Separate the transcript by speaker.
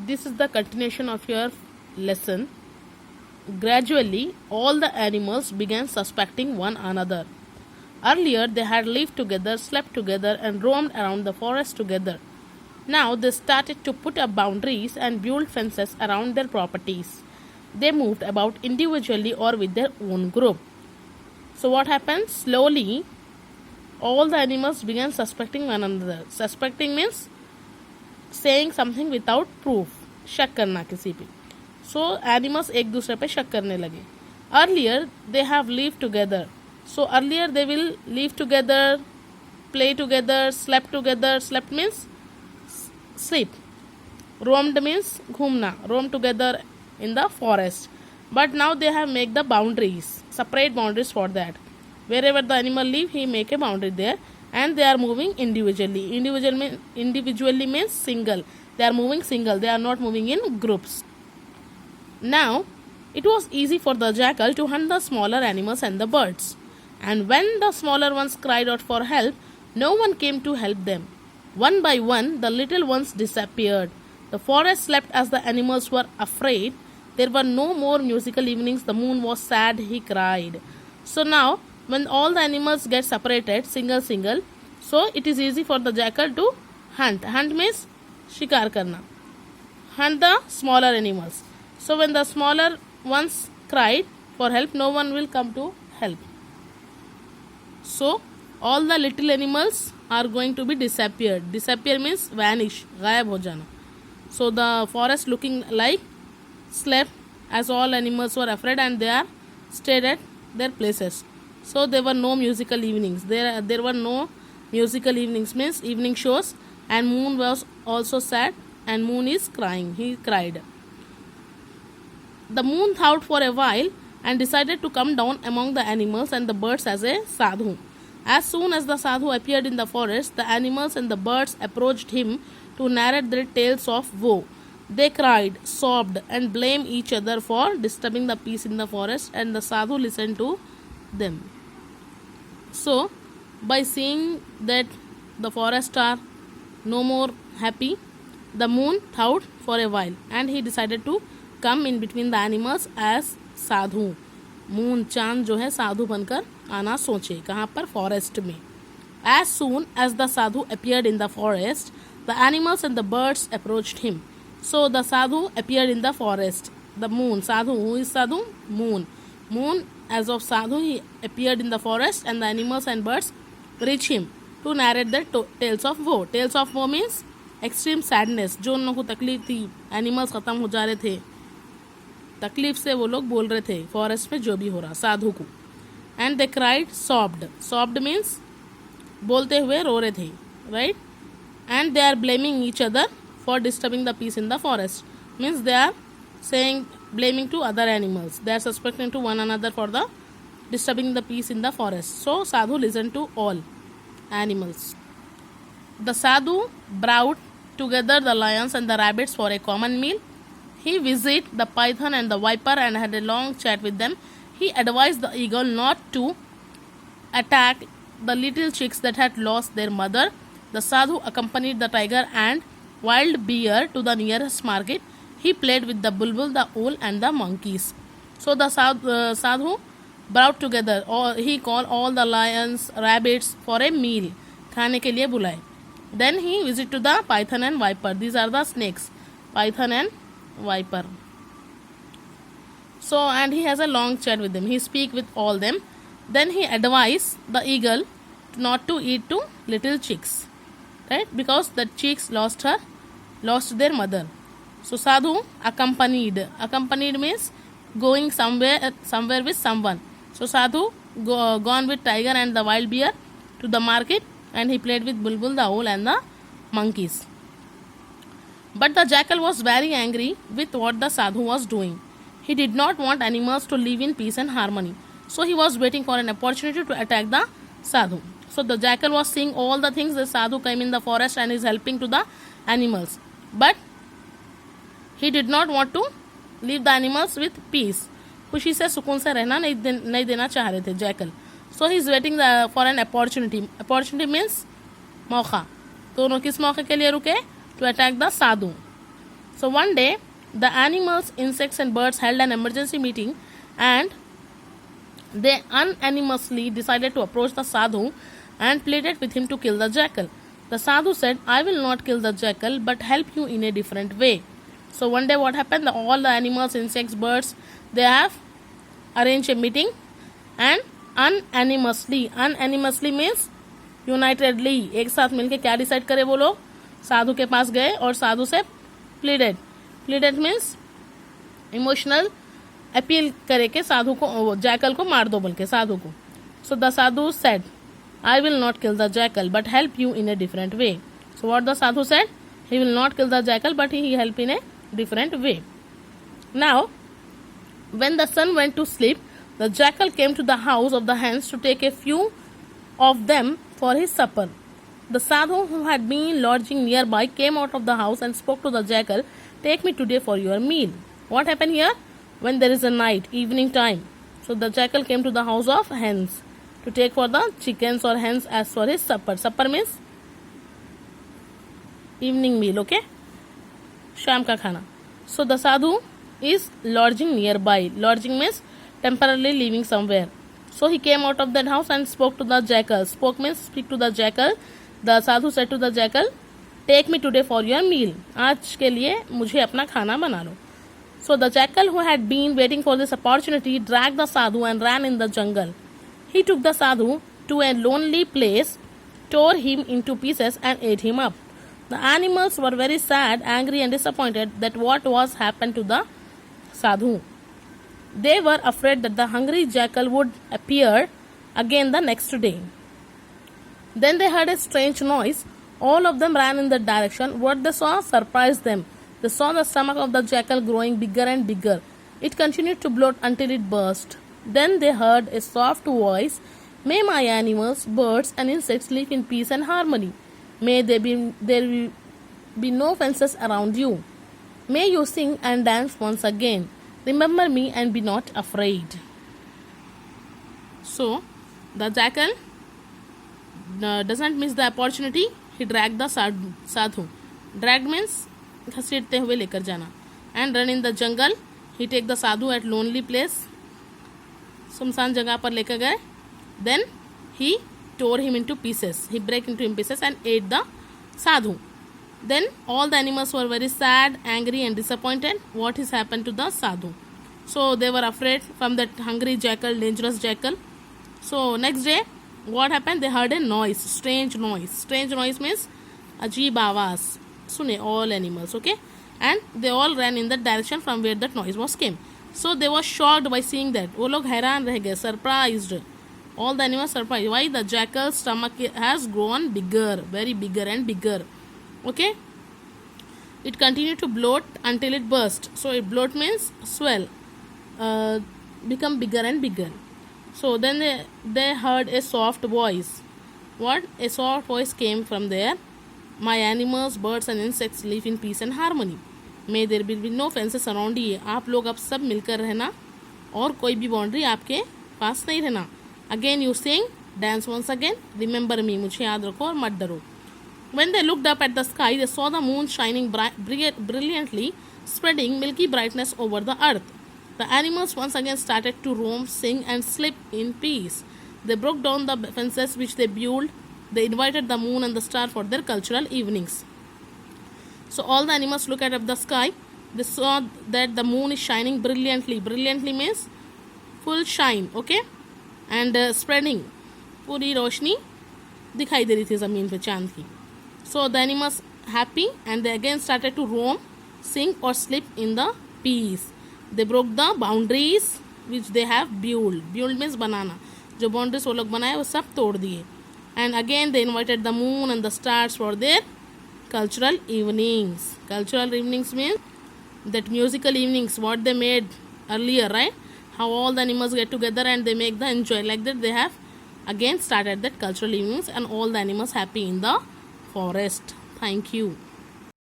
Speaker 1: This is the continuation of your lesson. Gradually, all the animals began suspecting one another. Earlier, they had lived together, slept together, and roamed around the forest together. Now, they started to put up boundaries and build fences around their properties. They moved about individually or with their own group. So, what happened? Slowly, all the animals began suspecting one another. Suspecting means saying something without proof. शक करना किसी पे. So animals एक दूसरे पे शक करने लगे. Earlier they have lived together. So earlier they will live together, play together, slept together. Slept means sleep. Roamed means घूमना. Roam together in the forest. But now they have made the boundaries, separate boundaries for that. Wherever the animal live, he make a boundary there, and they are moving individually. Individually means single. They are moving single. They are not moving in groups. Now, it was easy for the jackal to hunt the smaller animals and the birds. And when the smaller ones cried out for help, no one came to help them. One by one, the little ones disappeared. The forest slept as the animals were afraid. There were no more musical evenings. The moon was sad, he cried. So now, when all the animals get separated, single, so it is easy for the jackal to hunt. Hunt means shikar karna. Hunt the smaller animals. So when the smaller ones cried for help, no one will come to help. So all the little animals are going to be disappeared. Disappear means vanish, gayab ho jana. So the forest looking like slept as all animals were afraid and they are stayed at their places. So there were no musical evenings. There were no musical evenings means evening shows, and moon was also sad and moon is crying. He cried. The moon thought for a while and decided to come down among the animals and the birds as a sadhu. As soon as the sadhu appeared in the forest, the animals and the birds approached him to narrate their tales of woe. They cried, sobbed, and blamed each other for disturbing the peace in the forest, and the sadhu listened to them. So, by seeing that the forests are no more happy, the moon thought for a while and he decided to come in between the animals as sadhu. Moon चांद जो है साधु बनकर आना सोचे. कहाँ पर? Forest में. As soon as the sadhu appeared in the forest, the animals and the birds approached him. So the sadhu appeared in the forest. The moon, sadhu, who is sadhu? Moon. Moon, as of sadhu, he appeared in the forest and the animals and birds reached him to narrate their tales of woe. Tales of woe means extreme sadness. जो उन लोगों को तकलीफ थी, animals खत्म हो जा रहे थे, तकलीफ से वो लोग बोल रहे थे फॉरेस्ट में जो भी हो रहा साधु को. And they cried, sobbed. Sobbed means बोलते हुए रो रहे थे, right. And they are blaming each other for disturbing the peace in the forest. Means they are saying, blaming to other animals. They are suspecting to one another for the disturbing the peace in the forest. So sadhu listened to all animals. The sadhu brought together the lions and the rabbits for a common meal. He visited the python and the viper and had a long chat with them. He advised the eagle not to attack the little chicks that had lost their mother. The sadhu accompanied the tiger and wild bear to the nearest market. He played with the bulbul, the owl and the monkeys. So the sadhu brought together, or he called all the lions, rabbits for a meal. खाने के लिए बुलाए. Then he visited to the python and viper. These are the snakes, python and viper. So and he has a long chat with them. He speak with all them. Then he advised the eagle not to eat to little chicks, right? Because the chicks lost their mother. So sadhu accompanied. Accompanied means going somewhere with someone. So sadhu gone with tiger and the wild bear to the market, and he played with bulbul, the owl and the monkeys. But the jackal was very angry with what the sadhu was doing. He did not want animals to live in peace and harmony. So he was waiting for an opportunity to attack the sadhu. So the jackal was seeing all the things the sadhu came in the forest and is helping to the animals. But he did not want to leave the animals with peace. खुशी से सुकून से रहना नहीं देना चाह रहे थे jackal. So he is waiting for an opportunity. Opportunity means मौका. दोनों किस मौके के लिए रुके? To attack the sadhu. So one day, the animals, insects and birds held an emergency meeting, and they unanimously decided to approach the sadhu and pleaded with him to kill the jackal. The sadhu said, I will not kill the jackal but help you in a different way. So one day what happened, all the animals, insects, birds, they have arranged a meeting, and unanimously means unitedly, एक साथ मिलके क्या decide करे वो लोग, साधु के पास गए और साधु से प्लीडेड मीन्स इमोशनल अपील करे के साधु को, जैकल को मार दो बोल के साधु को. So the Sadhu said, I will not kill the jackal but help you in a different way. So what the Sadhu said, he will not kill the jackal but he help in A different way. Now, when the sun went to sleep, the jackal came to the house of the hens to take a few of them for his supper. The sadhu, who had been lodging nearby, came out of the house and spoke to the jackal, take me today for your meal. What happened here? When there is a night, evening time. So the jackal came to the house of hens to take for the chickens or hens as for his supper. Supper means evening meal, okay? शाम का खाना. So the sadhu is lodging nearby. Lodging means temporarily living somewhere. So he came out of that house and spoke to the jackal. Spoke means speak to the jackal. The sadhu said to the jackal, take me today for your meal. आज के लिए मुझे अपना खाना बना लो. So the jackal, who had been waiting for this opportunity, dragged the sadhu and ran in the jungle. He took the sadhu to a lonely place, tore him into pieces and ate him up. The animals were very sad, angry and disappointed that what was happened to the sadhu. They were afraid that the hungry jackal would appear again the next day. Then they heard a strange noise. All of them ran in that direction. What they saw surprised them. They saw the stomach of the jackal growing bigger and bigger. It continued to bloat until it burst. Then they heard a soft voice, may my animals, birds and insects live in peace and harmony. May there be no fences around you. May you sing and dance once again. Remember me and be not afraid. So, the jackal doesn't miss the opportunity. He dragged the sadhu. Dragged means घसीटते हुए लेकर जाना. And run in the jungle. He take the sadhu at lonely place. सुमसान जगह पर लेकर गए. Then he tore him into pieces. He break into him pieces and ate the sadhu. Then all the animals were very sad, angry and disappointed. What has happened to the sadhu? So they were afraid from that hungry jackal, dangerous jackal. So next day, what happened? They heard a noise, strange noise. Strange noise means ajeeb awaaz. Sune all animals, okay? And they all ran in that direction from where that noise was came. So they were shocked by seeing that. वो लोग हैरान रह गए, surprised. All the animals surprised. Why? The jackal's stomach has grown bigger, very bigger and bigger. Okay? It continued to bloat until it burst. So it bloat means swell, become bigger and bigger. So then they heard a soft voice. What? A soft voice came from there. My animals, birds and insects live in peace and harmony. May there be no fences around you. आप लोग अब सब मिलकर रहना और कोई भी boundary आपके पास नहीं रहना. Again you sing, dance once again, remember me, मुझे याद रखो और मत डरो. When they looked up at the sky, they saw the moon shining brilliantly, spreading milky brightness over the earth. The animals once again started to roam, sing and sleep in peace. They broke down the fences which they built. They invited the moon and the star for their cultural evenings. So all the animals looked at the sky. They saw that the moon is shining brilliantly. Brilliantly means full shine, okay? And spreading. पूरी रोशनी दिखाई दे रही थी ज़मीन पे चांद की. So the animals happy and they again started to roam, sing or sleep in the peace. They broke the boundaries which they have built. Built means बनाना. जो boundaries वो लोग बनाए वो सब तोड़ दिए. And again they invited the moon and the stars for their cultural evenings. Cultural evenings means that musical evenings what they made earlier, right? How all the animals get together and they make the enjoy. Like that they have again started that cultural evenings and all the animals happy in the forest. Thank you.